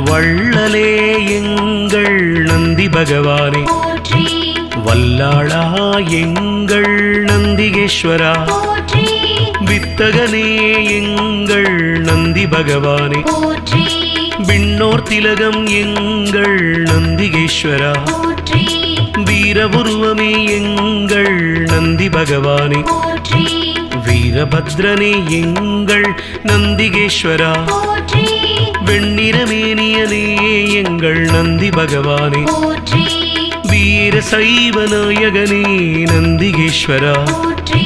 வள்ளலே எங்கள் நந்தி பகவானே, போற்றி வல்லாளா எங்கள் நந்திகேஸ்வரா, போற்றி வித்தகனே எங்கள் நந்தி பகவானே, போற்றி விண்ணோர் திலகம் எங்கள் நந்திகேஸ்வரா, போற்றி வீரபுருவமே எங்கள் நந்தி பகவானே, போற்றி வீரபத்ரனே எங்கள் நந்திகேஸ்வரா, போற்றி வெண்ணிறமேனியனே எங்கள் நந்தி பகவானே, போற்றி வீர சைவ நாயகனே நந்திகேஸ்வரா, போற்றி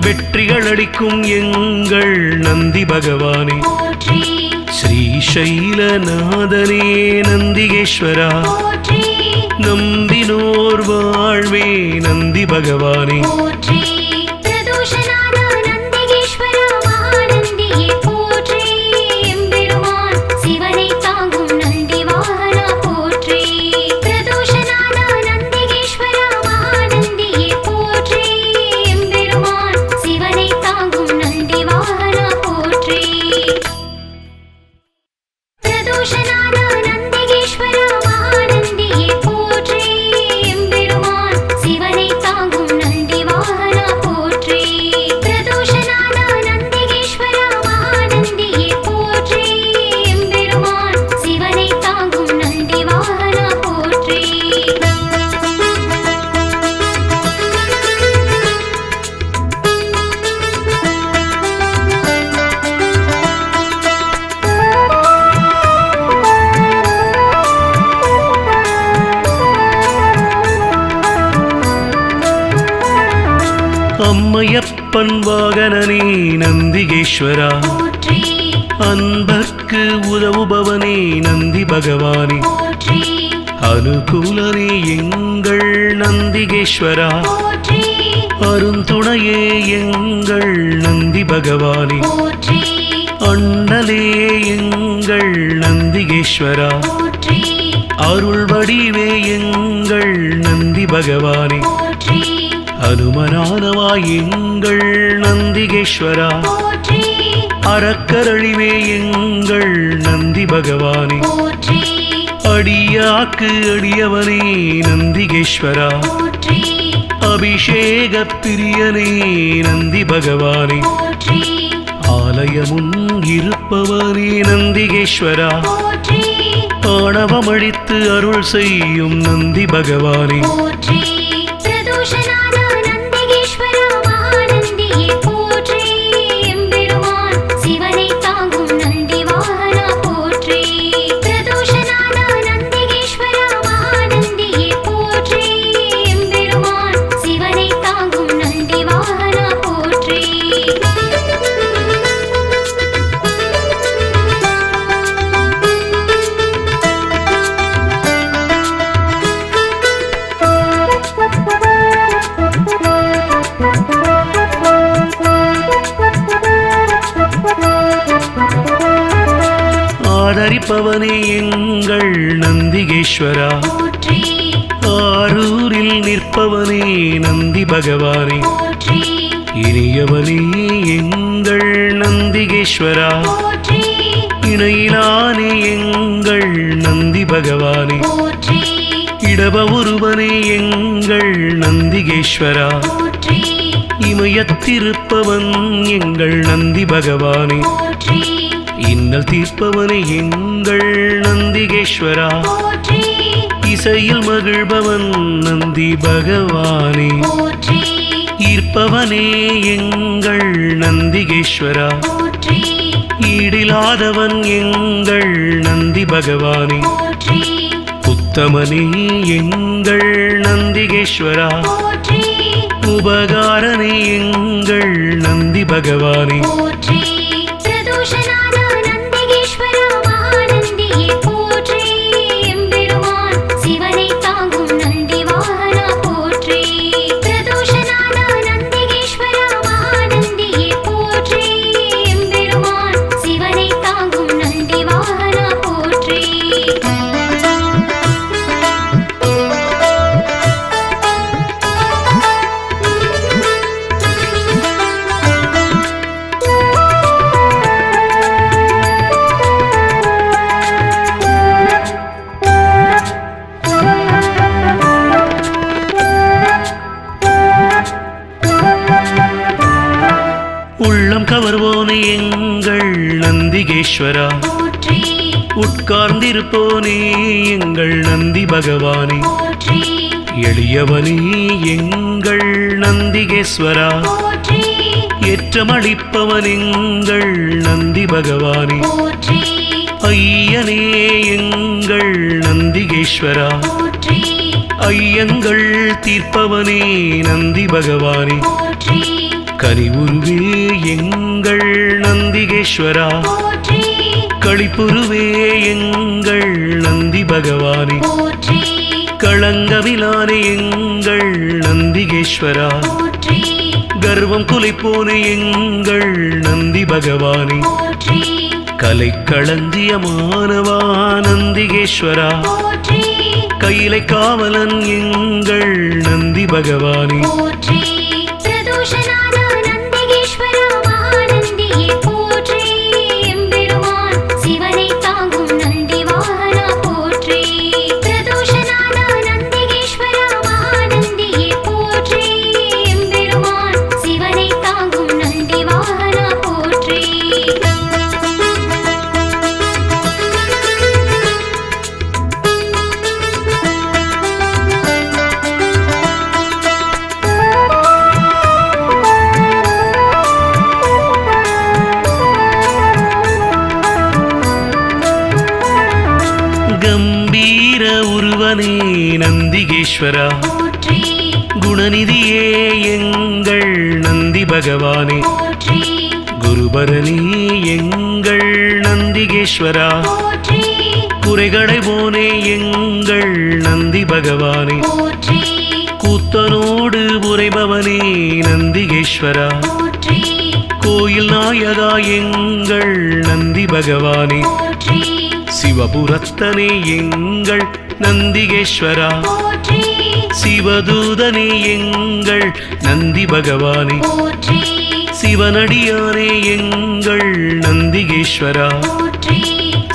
வெற்றிகள் அளிக்கும் எங்கள் நந்தி பகவானே, போற்றி ஸ்ரீசைலநாதனே நந்திகேஸ்வரா, போற்றி நம்பினோர் வாழ்வே நந்தி பகவானே, போற்றி பிரதோஷநாத நந்திகேஸ்வர மகாநந்தியே போற்றி எம்பெருமான் சிவனை தாங்கும் நந்தி வாகனா போற்றி பிரதோஷநாத நந்திகேஸ்வர மகாநந்தியே போற்றி எம்பெருமான் சிவனை தாங்கும் நந்தி வாகனா போற்றி பிரதோஷநாத நந்திகேஸ்வர மகாநந்தியே போற்றி எம்பெருமான் சிவனை தாங்கும் நந்தி வாகனா போற்றி பிரதோஷநாத நந்திகேஸ்வர மகாநந்தியே போற்றி எம்பெருமான் சிவனை தாங்கும் நந்தி வாகனா போற்றி அம்மையப்பன் வாகனனே நந்திகேஸ்வரா, போற்றி அன்பர்க்கு உதவுபவனே நந்தி பகவானே, போற்றி அனுகூலனே எங்கள் நந்திகேஸ்வரா, போற்றி அருந்துணையே எங்கள் நந்தி பகவானே, போற்றி அண்ணலே எங்கள் நந்திகேஸ்வரா, போற்றி அருள் வடிவே எங்கள் நந்தி பகவானே, போற்றி அனுமனானவாய் எங்கள் நந்திகேஸ்வரா, போற்றி அறக்கரழிவே எங்கள் நந்தி பகவானே, போற்றி அடியாக்கு அடியவனே நந்திகேஸ்வரா, போற்றி அபிஷேக பிரியனே நந்தி பகவானே, போற்றி ஆலயமுன் இருப்பவனே நந்திகேஸ்வரா, போற்றி ஆணவமழித்து அருள் செய்யும் நந்தி பகவானே, போற்றி பிரதோஷநாத நந்திகேஸ்வர மகாநந்தியே போற்றி எம்பெருமான் சிவனை தாங்கும் நந்தி வாகனா போற்றி பிரதோஷநாத நந்திகேஸ்வர மகாநந்தியே போற்றி எம்பெருமான் சிவனை தாங்கும் நந்தி வாகனா போற்றி ஆதரிப்பவனே எங்கள் நந்திகேஸ்வரா, போற்றி ஆரூரில் நிற்பவனே நந்தி பகவானே, போற்றி இனியவனே எங்கள் நந்திகேஸ்வரா, போற்றி இணையிலானே எங்கள் நந்தி பகவானே, போற்றி இடப ஒருவனே எங்கள் நந்திகேஸ்வரா, போற்றி இமயத்திருப்பவன் எங்கள் நந்தி பகவானே, போற்றி இன்னல் தீர்ப்பவனே எங்கள் நந்திகேஸ்வரா, போற்றி இசையில் மகிழ்பவன் நந்தி பகவானே, போற்றி ஈர்ப்பவனே எங்கள் நந்திகேஸ்வரா, போற்றி ஈடிலாதவன் எங்கள் நந்தி பகவானே, போற்றி உத்தமனே எங்கள் நந்திகேஸ்வரா, போற்றி உபகாரனே எங்கள் நந்தி பகவானே, போற்றி பிரதோஷநாத நந்திகேஸ்வர மகாநந்தியே போற்றி எம்பெருமான் சிவனை தாங்கும் நந்தி வாகனா போற்றி பிரதோஷநாத நந்திகேஸ்வர மகாநந்தியே போற்றி எம்பெருமான் சிவனை தாங்கும் நந்தி வாகனா போற்றி உள்ளம் கவர்வோனே எங்கள் நந்திகேஸ்வரா, போற்றி உட்கார்ந்திருப்போனே எங்கள் நந்தி பகவானே, போற்றி எளியவனே எங்கள் நந்திகேஸ்வரா, போற்றி ஏற்றமளிப்பவன் எங்கள் நந்தி பகவானே, போற்றி ஐயனே எங்கள் நந்திகேஸ்வரா, போற்றி ஐயங்கள் தீர்ப்பவனே நந்தி பகவானே, போற்றி கனிவுருவே எங்கள் நந்திகேஸ்வரா, போற்றி களிப்புருவே எங்கள் நந்தி பகவானே, போற்றி களங்கமிலானே எங்கள் நந்திகேஸ்வரா, போற்றி கர்வம் குலைப்போனே எங்கள் நந்தி பகவானே, போற்றி கலைக்களஞ்சியமானவா நந்திகேஸ்வரா, போற்றி கையிலை காவலன் எங்கள் நந்தி பகவானே, போற்றி பிரதோஷநாத நந்திகேஸ்வர மகாநந்தியே போற்றி எம்பெருமான் சிவனை தாங்கும் நந்தி வாகனா போற்றி பிரதோஷநாத நந்திகேஸ்வர மகாநந்தியே போற்றி எம்பெருமான் சிவனை தாங்கும் நந்தி வாகனா போற்றி கம்பீர உருவனே நந்திகேஸ்வரா, போற்றி குணநிதியே எங்கள் நந்தி நந்தி பகவானே போற்றி குருபரனே எங்கள் நந்திகேஸ்வரா போற்றி குறைகளை போனே எங்கள் நந்தி பகவானே போற்றி கூத்தனோடு உரைபவனே நந்திகேஸ்வரா போற்றி கோயில் நாயகா எங்கள் நந்தி பகவானே போற்றி சிவபுரத்தனே எங்கள் நந்திகேஸ்வரா போற்றி சிவதூதனே எங்கள் நந்தி பகவானே போற்றி சிவனடியானே எங்கள் நந்திகேஸ்வரா போற்றி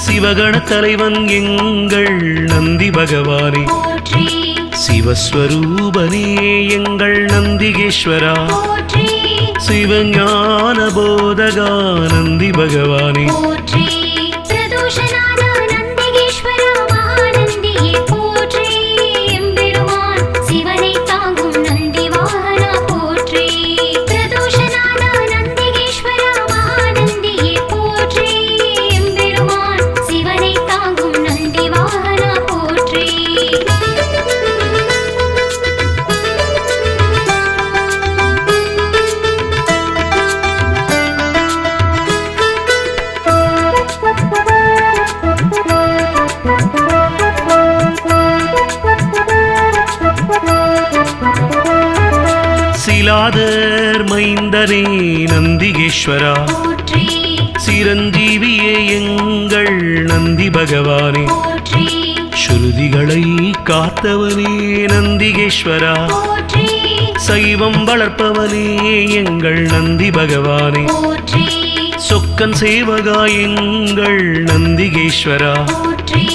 சிவகண தலைவன் எங்கள் நந்தி பகவானே போற்றி சிவஸ்வரூபனே எங்கள் நந்திகேஸ்வரா போற்றி சிவஞான போதகா நந்தி பகவானே போற்றி பிரதோஷநாத நந்திகேஸ்வர மகாநந்தியே போற்றி எம்பெருமான் சிவனை தாங்கும் நந்தி வாகனா போற்றி பிரதோஷநாத நந்திகேஸ்வர மகாநந்தியே போற்றி எம்பெருமான் சிவனை தாங்கும் நந்தி வாகனா போற்றி சிலாதர் மைந்தனே நந்திகேஸ்வரா போற்றி சிரஞ்சீவியே எங்கள் நந்தி பகவானே போற்றி ஸ்ருதிகளை காத்தவனே நந்திகேஸ்வரா போற்றி சைவம் வளர்ப்பவனே எங்கள் நந்தி பகவானே போற்றி சொக்கன் சேவகா எங்கள் நந்திகேஸ்வரா போற்றி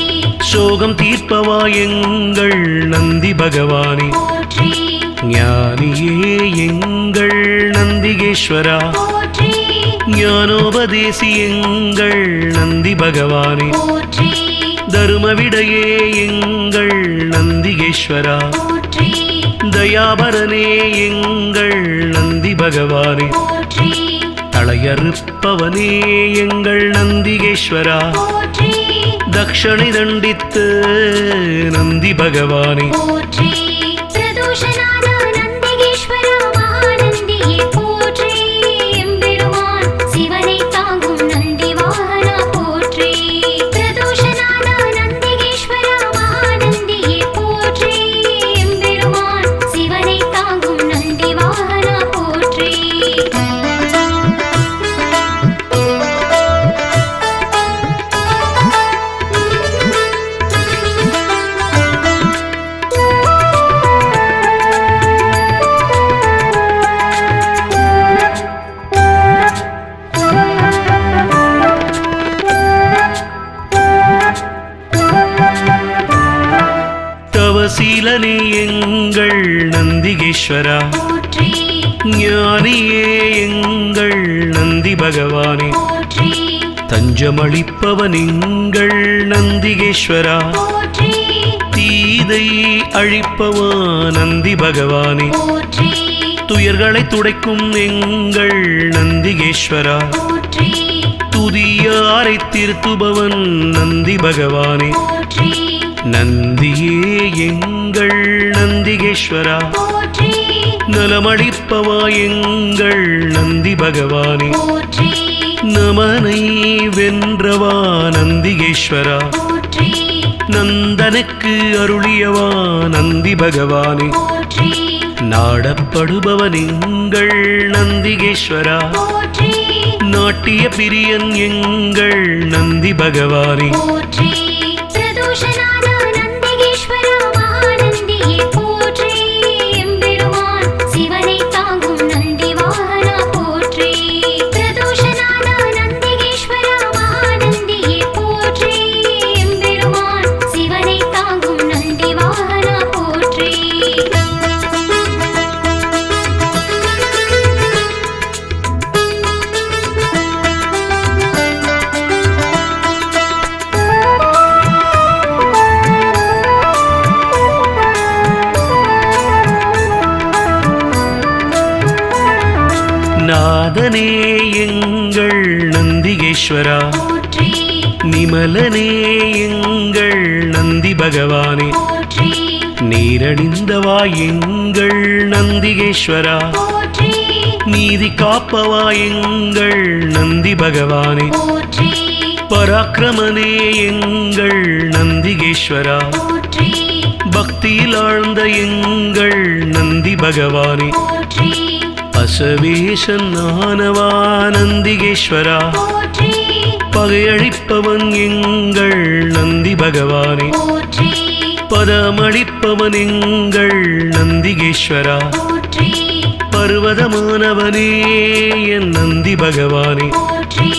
சோகம் தீர்ப்பவா எங்கள் நந்தி பகவானே போற்றி ஞானியே எங்கள் நந்திகேஸ்வரா போற்றி ஞானோபதேசி எங்கள் நந்தி பகவானே போற்றி தருமவிடையே எங்கள் நந்திகேஸ்வரா போற்றி தயாபரனே எங்கள் நந்தி பகவானே போற்றி தளையறுப்பவனே எங்கள் நந்திகேஸ்வரா போற்றி தக்ஷணை தண்டித்து நந்தி பகவானே போற்றி பிரதோஷநாத நந்திகேஸ்வர மகாநந்தியே போற்றி எம்பெருமான் சிவனை தாங்கும் நந்தி வாகனா போற்றி பிரதோஷநாத நந்திகேஸ்வர மகாநந்தியே போற்றி எம்பெருமான் சிவனை தாங்கும் நந்தி வாகனா போற்றி தவசீலனே எங்கள் நந்திகேஸ்வரா போற்றி ஞானியே எங்கள் நந்தி பகவானே போற்றி தஞ்சமளிப்பவன் எங்கள் நந்திகேஸ்வரா போற்றி தீதை அழிப்பவா நந்தி பகவானே போற்றி துயர்களை துடைக்கும் எங்கள் நந்திகேஸ்வரா போற்றி துதியாரை திருத்துபவன் நந்தி பகவானே போற்றி நந்தியே எங்கள் நந்திகேஸ்வரா போற்றி நலமளிப்பவா எங்கள் நந்தி பகவானே போற்றி நமனை வென்றவா நந்திகேஸ்வரா போற்றி நந்தனுக்கு அருளியவா நந்தி பகவானே போற்றி நாடப்படுபவன் எங்கள் நந்திகேஸ்வரா போற்றி நாட்டிய பிரியன் எங்கள் நந்தி பகவானே போற்றி பிரதோஷநாத நந்திகேஸ்வர மகாநந்தியே போற்றி எம்பெருமான் சிவனை தாங்கும் நந்தி வாகனா போற்றி பிரதோஷநாத நந்திகேஸ்வர மகாநந்தியே போற்றி எம்பெருமான் சிவனை தாங்கும் நந்தி வாகனா போற்றி நாதனே எங்கள் நந்திகேஸ்வரா போற்றி நிமலனே எங்கள் நந்தி பகவானே போற்றி நீரணிந்தவா எங்கள் நந்திகேஸ்வரா போற்றி நீதி காப்பவா எங்கள் நந்தி பகவானே போற்றி பராக்கிரமனே எங்கள் நந்திகேஸ்வரா போற்றி பக்தியில் ஆழ்ந்த எங்கள் நந்தி பகவானே போற்றி அசவேசன் ஆனவா நந்திகேஸ்வரா போற்றி பகையழிப்பவன் எங்கள் நந்தி பகவானே போற்றி பதமளிப்பவன் எங்கள் நந்திகேஸ்வரா போற்றி பர்வதமானவனே என் நந்தி பகவானே போற்றி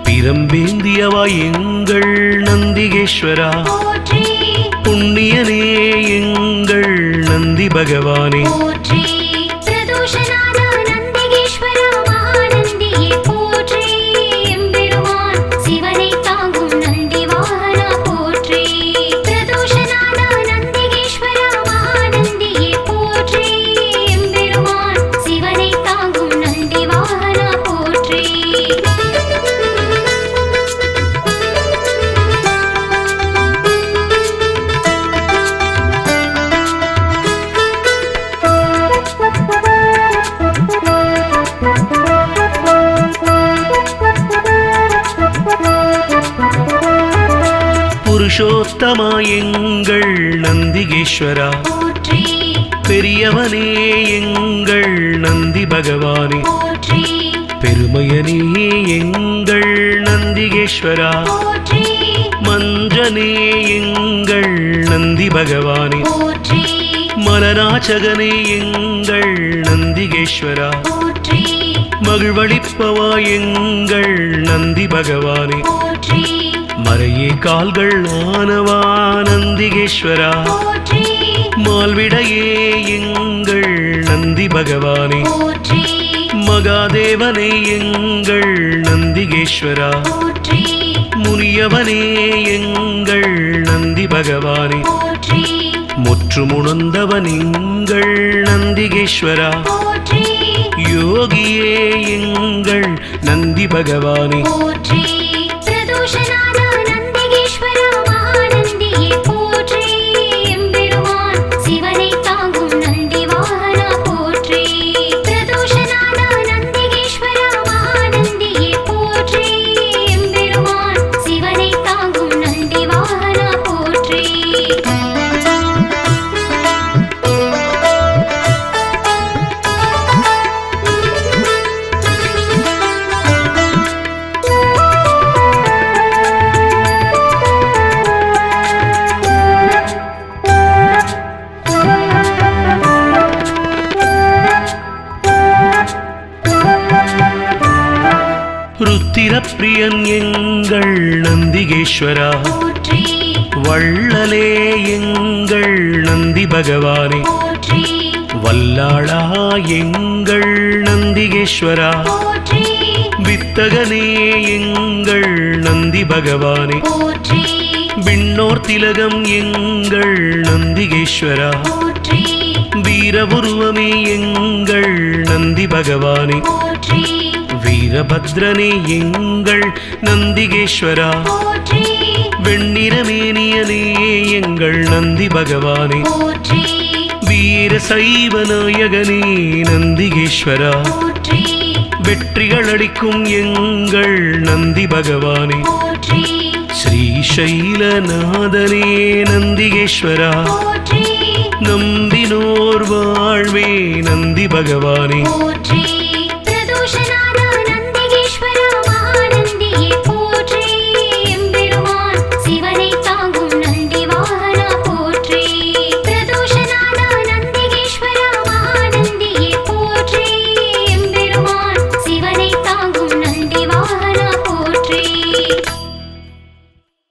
பிரம்பேந்தியவா எங்கள் நந்திகேஸ்வரா போற்றி புண்ணியனே எங்கள் நந்தி பகவானே போற்றி பிரதோஷநாத நந்திகேஸ்வர மகாநந்தியே போற்றி எம்பெருமான் சிவனை தாங்கும் நந்தி வாகனா போற்றி பிரதோஷநாத நந்திகேஸ்வர மகாநந்தியே போற்றி எம்பெருமான் சிவனை தாங்கும் நந்தி வாகனா போற்றி புருஷோத்தமா எங்கள் நந்திகேஸ்வரா போற்றி பெரியவனே எங்கள் நந்தி பகவானே போற்றி பெருமையனே எங்கள் நந்திகேஸ்வரா போற்றி மஞ்சனே எங்கள் நந்தி பகவானே போற்றி மலராச்சகனே எங்கள் நந்திகேஸ்வரா போற்றி மகிழ்வளிப்பவா எங்கள் நந்தி பகவானே போற்றி மறையே கால்கள் ஆனவா நந்திகேஸ்வரா போற்றி மால்விடையே எங்கள் நந்தி பகவானே போற்றி மகாதேவனே எங்கள் நந்திகேஸ்வரா போற்றி முனியவனே எங்கள் நந்தி பகவானே போற்றி முற்றுமுணர்ந்தவன் எங்கள் நந்திகேஸ்வரா போற்றி யோகியே எங்கள் நந்தி பகவானே போற்றி பிரதோஷநாத நந்திகேஸ்வர மகாநந்தியே போற்றி எம்பெருமான் சிவனை தாங்கும் நந்தி வாகனா போற்றி பிரதோஷநாத நந்திகேஸ்வர மகாநந்தியே போற்றி எம்பெருமான் சிவனை தாங்கும் நந்தி வாகனா போற்றி ருத்திரப்பிரியன் எங்கள் நந்திகேஸ்வரா போற்றி வள்ளலே எங்கள் நந்தி பகவானே போற்றி வல்லாளா எங்கள் நந்திகேஸ்வரா போற்றி வித்தகனே எங்கள் நந்தி பகவானே போற்றி விண்ணோர் திலகம் எங்கள் நந்திகேஸ்வரா போற்றி வீரபுருவமே எங்கள் நந்தி பகவானே போற்றி வீரபத்ரனே எங்கள் நந்திகேஸ்வரா போற்றி வெண்ணிறமேனியனே எங்கள் நந்தி பகவானே போற்றி வீர சைவ நாயகனே நந்திகேஸ்வரா போற்றி வெற்றிகள் அளிக்கும் எங்கள் நந்தி பகவானே போற்றி ஸ்ரீசைலநாதனே நந்திகேஸ்வரா போற்றி நம்பினோர் வாழ்வே நந்தி பகவானே போற்றி